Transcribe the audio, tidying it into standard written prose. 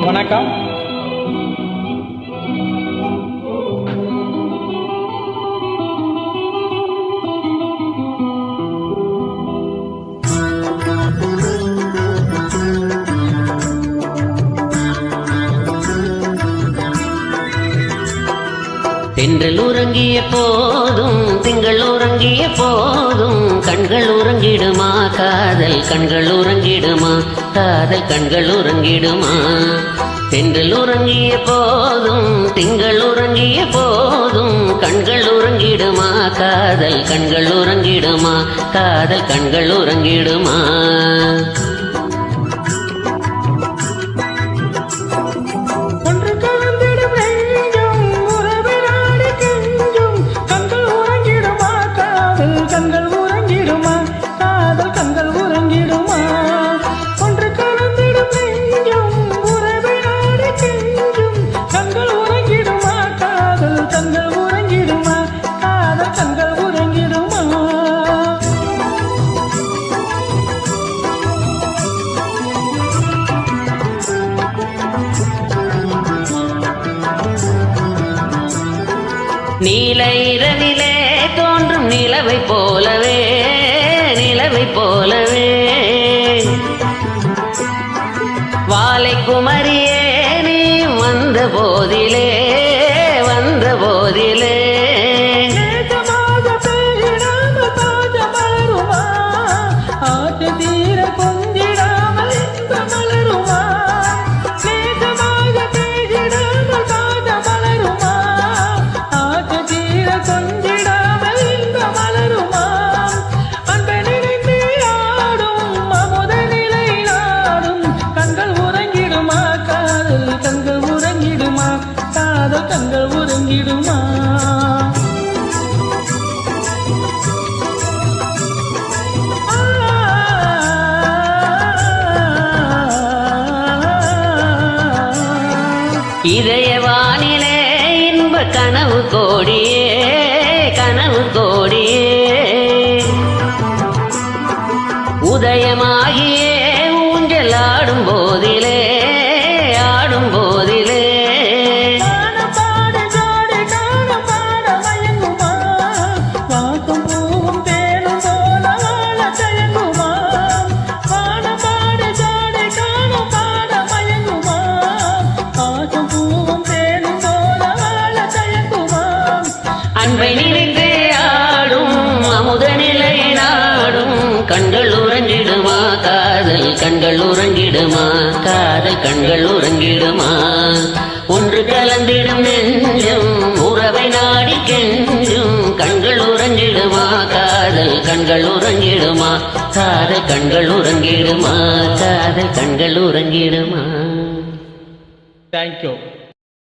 வணக்கம். தென்றல் உறங்கிய போதும் திங்கள் உறங்கிய போதும் கண்கள் உறங்கிடுமா காதல் கண்கள் உறங்கிடுமா காதல் கண்கள் உறங்கிடுமா. தென்றல் உறங்கிய போதும் திங்கள் உறங்கிய போதும் கண்கள் உறங்கிடுமா காதல் கண்கள் உறங்கிடுமா காதல் கண்கள் உறங்கிடுமா. கண்கள் உறங்கிடுமா காதல் கண்கள் உறங்கிடுமா. ஒன்று கலந்திடும் நெஞ்சும் உறவினாடி கெஞ்சும் கண்கள் உறங்கிடுமா காதல் கண்கள் உறங்கிடுமா காதல் கண்கள் உறங்கிடுமா. நீல இரவிலே தோன்றும் நிலவை போலவே நிலவை போலவே வாலை குமரியே நீ வந்த போதிலே வந்த போதிலே தீர கொஞ்சிடாமல் மலருமா கொஞ்சிடாமல் மலருமா. அன்பை நினைத்து ஆடும் அமுத நிலை நாடும் கண்கள் உறங்கிடுமா காதல் கண்கள் உறங்கிடுமா காதல் கண்கள் உறங்கிடுமா. இதயவானிலே இன்ப கனவு கோடியே கனவு கோடியே உதயமாகியே ஊஞ்சல் ஆடும் போதிலே ஆடும் போதிலே அன்பை நினைத்து ஆடும் அமுத நிலை நாடும் கண்கள் உறங்கிடுமா காதல் கண்கள் உறங்கிடுமா காதல் கண்கள் உறங்கிடுமா. ஒன்று கலந்திடும் நெஞ்சும் உறவை நாடி கெஞ்சும் கண்கள் உறங்கிடுமா காதல் கண்கள் உறங்கிடுமா காதல் கண்கள் உறங்கிடுமா காதல் கண்கள் உறங்கிடுமா. தேங்க்யூ.